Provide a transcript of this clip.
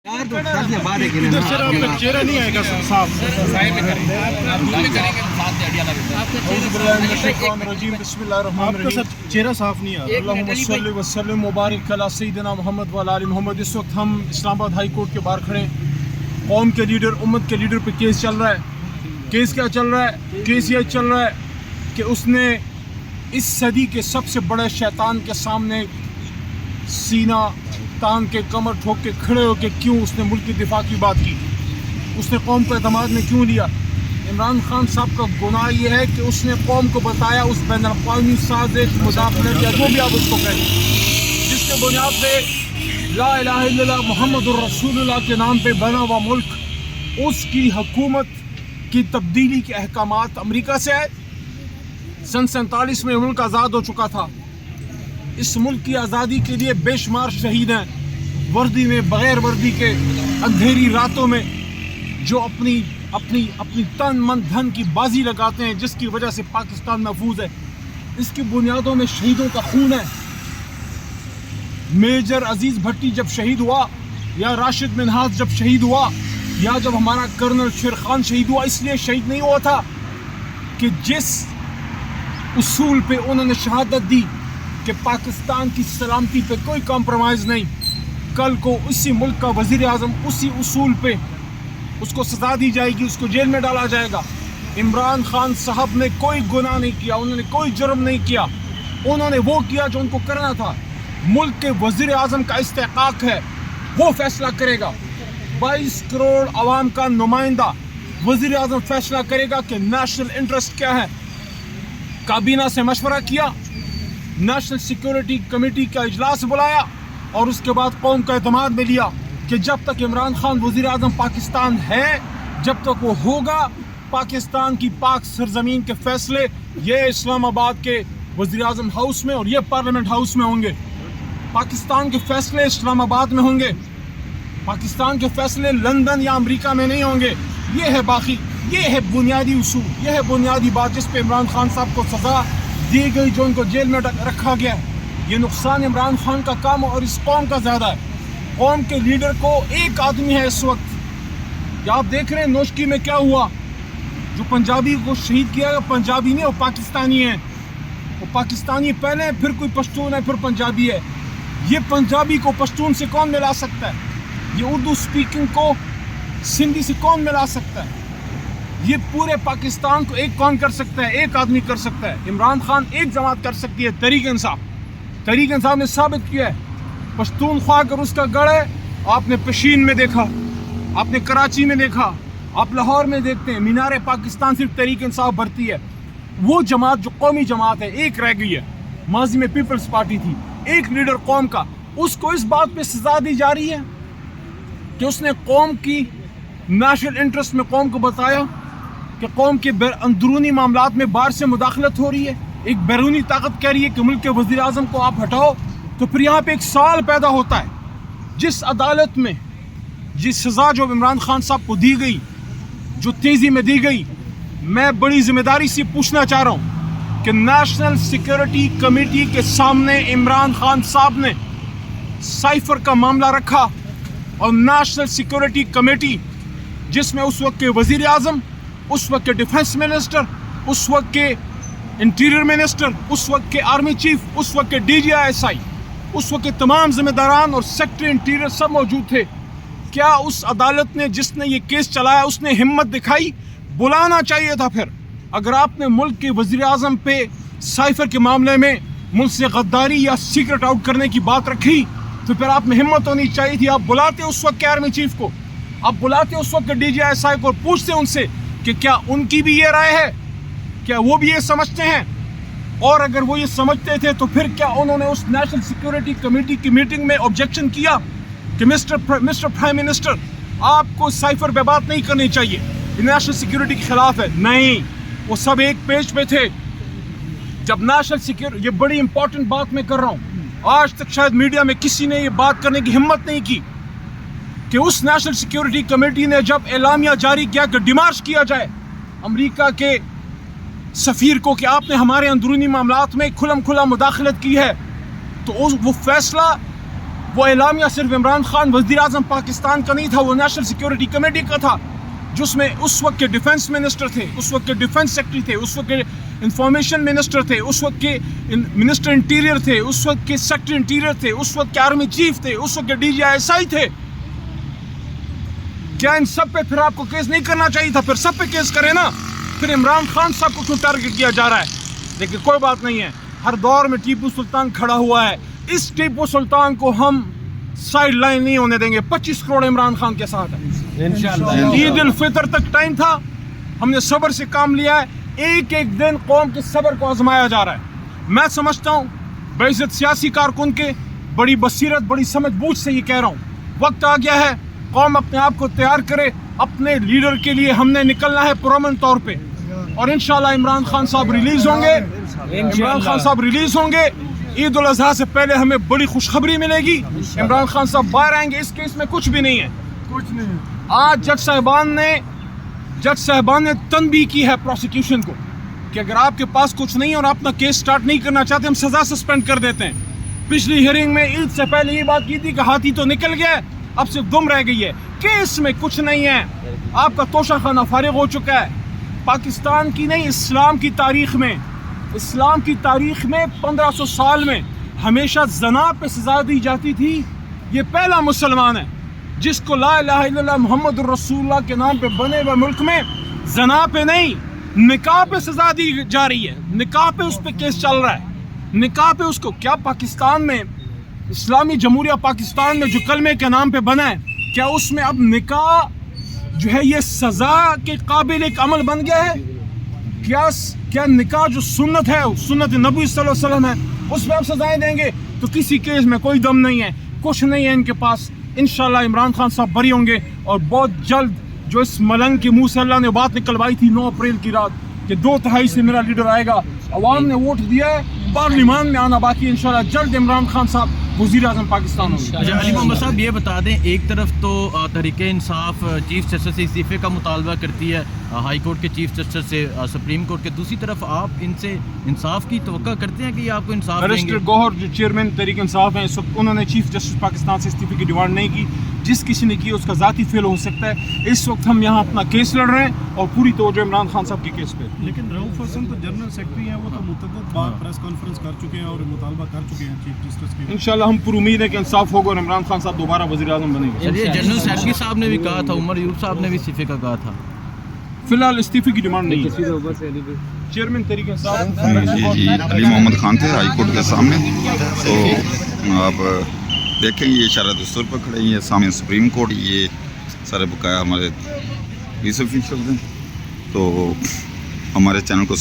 इधर से आपका चेहरा नहीं आएगा साफ। आपका सर चेहरा साफ नहीं आ रहा। मुबारक अला सय्यिदना मोहम्मद व अला आलि मोहम्मद। इस वक्त हम इस्लामाबाद हाई कोर्ट के बाहर खड़े हैं। कौम के लीडर, उम्मत के लीडर पे केस चल रहा है। केस क्या चल रहा है? केस ये चल रहा है कि उसने इस सदी के सबसे बड़े शैतान के सामने सीना तान के, कमर ठोक के खड़े होकर क्यों उसने मुल्क की दिफा की बात की, उसने कौम को एतमाद में क्यों लिया। इमरान खान साहब का गुनाह ये है कि उसने कौम को बताया उस बैन अक़वामी साज़िश, मुदाखलत या जो भी आप उसको कहें, जिसके बुनियाद पे ला इलाहा इल्लल्लाह मुहम्मदुर रसूलुल्लाह के नाम पे बना हुआ मुल्क, उसकी हुकूमत की तब्दीली के अहकामात अमरीका से आए। सन 47 में मुल्क आज़ाद हो चुका था। इस मुल्क की आज़ादी के लिए बेशुमार शहीद हैं, वर्दी में, बग़ैर वर्दी के, अंधेरी रातों में, जो अपनी अपनी अपनी तन मन धन की बाजी लगाते हैं, जिसकी वजह से पाकिस्तान महफूज है। इसकी बुनियादों में शहीदों का खून है। मेजर अजीज़ भट्टी जब शहीद हुआ, या राशिद मिन्हाज जब शहीद हुआ, या जब हमारा कर्नल शेर खान शहीद हुआ, इसलिए शहीद नहीं हुआ था कि जिस उसूल पे उन्होंने शहादत दी कि पाकिस्तान की सलामती पे कोई कॉम्प्रोमाइज़ नहीं, कल को उसी मुल्क का वज़ीर आज़म उसी उसूल पे उसको सज़ा दी जाएगी, उसको जेल में डाला जाएगा। इमरान खान साहब ने कोई गुनाह नहीं किया, उन्होंने कोई जुर्म नहीं किया, उन्होंने वो किया जो उनको करना था। मुल्क के वज़ीर आज़म का इस्तेक़ाक़ है, वो फैसला करेगा। 22 करोड़ आवाम का नुमाइंदा वज़ीर आज़म फैसला करेगा कि नेशनल इंटरेस्ट क्या है। काबीना से मशवरा किया, नेशनल सिक्योरिटी कमेटी का इजलास बुलाया और उसके बाद कौम का एतमाद में लिया कि जब तक इमरान खान वज़ीर आज़म पाकिस्तान है, जब तक वो होगा, पाकिस्तान की पाक सरजमीन के फैसले ये इस्लामाबाद के वज़ीर आज़म हाउस में और ये पार्लियामेंट हाउस में होंगे। पाकिस्तान के फैसले इस्लामाबाद में होंगे, पाकिस्तान के फैसले लंदन या अमेरिका में नहीं होंगे। ये है बाकी, ये है बुनियादी उसूल, ये है बुनियादी बात जिस पे इमरान खान साहब को सज़ा दी गई, जो उनको जेल में रखा गया। ये नुकसान इमरान खान का काम और इस कौम का ज़्यादा है। कौम के लीडर को एक आदमी है इस वक्त। आप देख रहे हैं नोशकी में क्या हुआ, जो पंजाबी को शहीद किया गया, पंजाबी नहीं, वो पाकिस्तानी है। वो पाकिस्तानी पहले, फिर कोई पश्तून है, फिर पंजाबी है। ये पंजाबी को पश्तून से कौन मिला सकता है? ये उर्दू स्पीकिंग को सिंधी से कौन मिला सकता है? ये पूरे पाकिस्तान को एक कौन कर सकता है? एक आदमी कर सकता है। इमरान खान एक जमात कर सकती है, तहरीक इंसाफ। तहरीक इंसाफ ने साबित किया है, पश्तून ख्वा अगर उसका गढ़ है, आपने पेशीन में देखा, आपने कराची में देखा, आप लाहौर में देखते हैं, मीनार पाकिस्तान सिर्फ तहरीक इंसाफ भरती है। वो जमात जो कौमी जमात है, एक रह गई है। माजी में पीपल्स पार्टी थी, एक लीडर कौम का, उसको इस बात पे सजा दी जा रही है कि उसने कौम की नेशनल इंटरेस्ट में कौम को बताया कि कौम के अंदरूनी मामलात में बाहर से मुदाखलत हो रही है। एक बैरूनी ताकत कह रही है कि मुल्क के वज़ीर आज़म को आप हटाओ, तो फिर यहाँ पे एक सवाल पैदा होता है, जिस अदालत में जिस सज़ा जो इमरान खान साहब को दी गई, जो तेज़ी में दी गई, मैं बड़ी ज़िम्मेदारी से पूछना चाह रहा हूँ कि नेशनल सिक्योरिटी कमेटी के सामने इमरान खान साहब ने साइफर का मामला रखा, और नेशनल सिक्योरिटी कमेटी जिसमें उस वक्त के वज़ीर आज़म, उस वक्त के डिफेंस मिनिस्टर, उस वक्त के इंटीरियर मिनिस्टर, उस वक्त के आर्मी चीफ, उस वक्त के DGISI, उस वक्त के तमाम जिम्मेदारान और सेक्रेटरी इंटीरियर सब मौजूद थे। क्या उस अदालत ने जिसने ये केस चलाया उसने हिम्मत दिखाई? बुलाना चाहिए था। फिर अगर आपने मुल्क के वज़ीर आज़म पे साइफर के मामले में मुल्क से गद्दारी या सीक्रेट आउट करने की बात रखी, तो फिर आप में हिम्मत होनी चाहिए थी। आप बुलाते उस वक्त के आर्मी चीफ को, आप बुलाते उस वक्त के DGISI को और पूछते उनसे कि क्या उनकी भी ये राय है, क्या वो भी ये समझते हैं? और अगर वो ये समझते थे तो फिर क्या उन्होंने उस नेशनल सिक्योरिटी कमेटी की मीटिंग में ऑब्जेक्शन किया कि मिस्टर प्राइम मिनिस्टर, आपको साइफर पे बात नहीं करनी चाहिए, ये नेशनल सिक्योरिटी के खिलाफ है? नहीं, वो सब एक पेज पे थे। जब नेशनल सिक्योरिटी, ये बड़ी इंपॉर्टेंट बात मैं कर रहा हूँ, आज तक शायद मीडिया में किसी ने ये बात करने की हिम्मत नहीं की कि उस नेशनल सिक्योरिटी कमेटी ने जब एलामिया जारी किया कि डिमार्च किया जाए अमेरिका के सफ़ीर को कि आपने हमारे अंदरूनी मामलात में खुलम खुला मुदाखलत की है, तो वो फैसला وہ اعلامیہ صرف عمران خان وزیر اعظم پاکستان کا نہیں تھا, وہ نیشنل سیکورٹی کمیٹی کا تھا, جس میں اس وقت کے ڈیفنس منسٹر تھے, اس وقت کے ڈیفنس سیکرٹری تھے, اس وقت کے انفارمیشن منسٹر تھے, اس وقت کے منسٹر انٹیریئر تھے, اس وقت کے سیکرٹری انٹیریئر تھے, اس وقت کے آرمی چیف تھے, اس وقت کے D G I S I تھے. کیا ان سب پہ پھر آپ کو کیس نہیں کرنا چاہیے تھا؟ پھر سب پہ کیس کریں نا. پھر عمران خان صاحب کو کیوں ٹارگٹ کیا جا رہا ہے؟ لیکن کوئی بات نہیں ہے, ہر دور میں ٹیپو سلطان کھڑا ہوا ہے. اس ٹیپو سلطان کو ہم سائڈ لائن نہیں ہونے دیں گے. 25 کروڑ عمران خان کے ساتھ ہے انشاءاللہ. عید الفطر تک ٹائم تھا, ہم نے صبر سے کام لیا ہے. ایک ایک دن قوم کے صبر کو آزمایا جا رہا ہے. میں سمجھتا ہوں بعزت سیاسی کارکن کے بڑی بصیرت, بڑی سمجھ بوجھ سے یہ کہہ رہا ہوں, وقت آ گیا ہے قوم اپنے آپ کو تیار کرے. اپنے لیڈر کے لیے ہم نے نکلنا ہے پرامن طور پہ, اور انشاءاللہ عمران خان صاحب ریلیز ہوں گے. عمران خان صاحب ریلیز ہوں گے. عید الاضحیٰ سے پہلے ہمیں بڑی خوشخبری ملے گی. عمران خان صاحب باہر آئیں گے. اس کیس میں کچھ بھی نہیں ہے, کچھ نہیں. آج جج صاحبان نے تنبیہ کی ہے پروسیکیوشن کو کہ اگر آپ کے پاس کچھ نہیں اور آپ اپنا کیس سٹارٹ نہیں کرنا چاہتے, ہم سزا سسپینڈ کر دیتے ہیں. پچھلی ہیئرنگ میں عید سے پہلے یہ بات کی تھی کہ ہاتھی تو نکل گیا, اب صرف دم رہ گئی ہے. کیس میں کچھ نہیں ہے. آپ کا توشہ خانہ فارغ ہو چکا ہے. پاکستان کی نہیں, اسلام کی تاریخ میں 1500 سال میں ہمیشہ زنا پہ سزا دی جاتی تھی. یہ پہلا مسلمان ہے جس کو لا الہ الا اللہ محمد الرسول اللہ کے نام پہ بنے ہوئے ملک میں زنا پہ نہیں, نکاح پہ سزا دی جا رہی ہے. نکاح پہ اس پہ کیس چل رہا ہے. نکاح پہ اس کو, کیا پاکستان میں اسلامی جمہوریہ پاکستان میں جو کلمے کے نام پہ بنا ہے, کیا اس میں اب نکاح جو ہے یہ سزا کے قابل ایک عمل بن گیا ہے؟ کیا نکاح جو سنت ہے, سنت نبی صلی اللہ علیہ وسلم ہے, اس میں آپ سزائیں دیں گے؟ تو کسی کیس میں کوئی دم نہیں ہے, کچھ نہیں ہے ان کے پاس. انشاءاللہ عمران خان صاحب بری ہوں گے, اور بہت جلد جو اس ملنگ کے منہ سے اللہ نے بات نکلوائی تھی 9 اپریل کی رات کہ 2/3 سے میرا لیڈر آئے گا, عوام نے ووٹ دیا ہے, پارلیمان میں آنا باقی. انشاءاللہ جلد عمران خان صاحب وزیر اعظم پاکستان ہوں گے. علی محمد صاحب یہ بتا دیں, ایک طرف تو تحریک انصاف چیف جسٹس سے استعفے کا مطالبہ کرتی ہے, ہائی کورٹ کے چیف جسٹس سے, سپریم کورٹ کے, دوسری طرف آپ ان سے انصاف کی توقع کرتے ہیں کہ یہ آپ کو انصاف دیں گے؟ بیرسٹر گوہر جو چیئرمین تحریک انصاف ہیں اس وقت, انہوں نے چیف جسٹس پاکستان سے استعفے کی ڈیمانڈ نہیں کی. جس کسی نے کی اس کا ذاتی فیل ہو سکتا ہے. اس وقت ہم یہاں اپنا کیس لڑ رہے ہیں اور پوری توجہ عمران خان صاحب کے کیس پہ. لیکن رؤف حسن تو جنرل سیکرٹری ہیں, وہ تو متعدد بار پریس کانفرنس کر چکے ہیں اور مطالبہ کر چکے ہیں چیف جسٹس کے. انشاءاللہ ہم پر امید ہے کہ انصاف ہوگا اور عمران خان صاحب دوبارہ وزیر اعظم بنے گے. جنرل سیکرٹری صاحب نے بھی کہا تھا, عمر ایوب صاحب نے بھی استعفے کا کہا تھا. فی الحال استعفے کی ڈیمانڈ نہیں ہے. چیئرمین تحریک انصاف جی علی محمد خان تھے ہائی کورٹ کے سامنے. تو آپ دیکھیں یہ اشارہ دستور پر کھڑے ہیں, یہ سامنے سپریم کورٹ, یہ سارے بقایا ہمارے پولیس آفیشلز ہیں. تو ہمارے چینل کو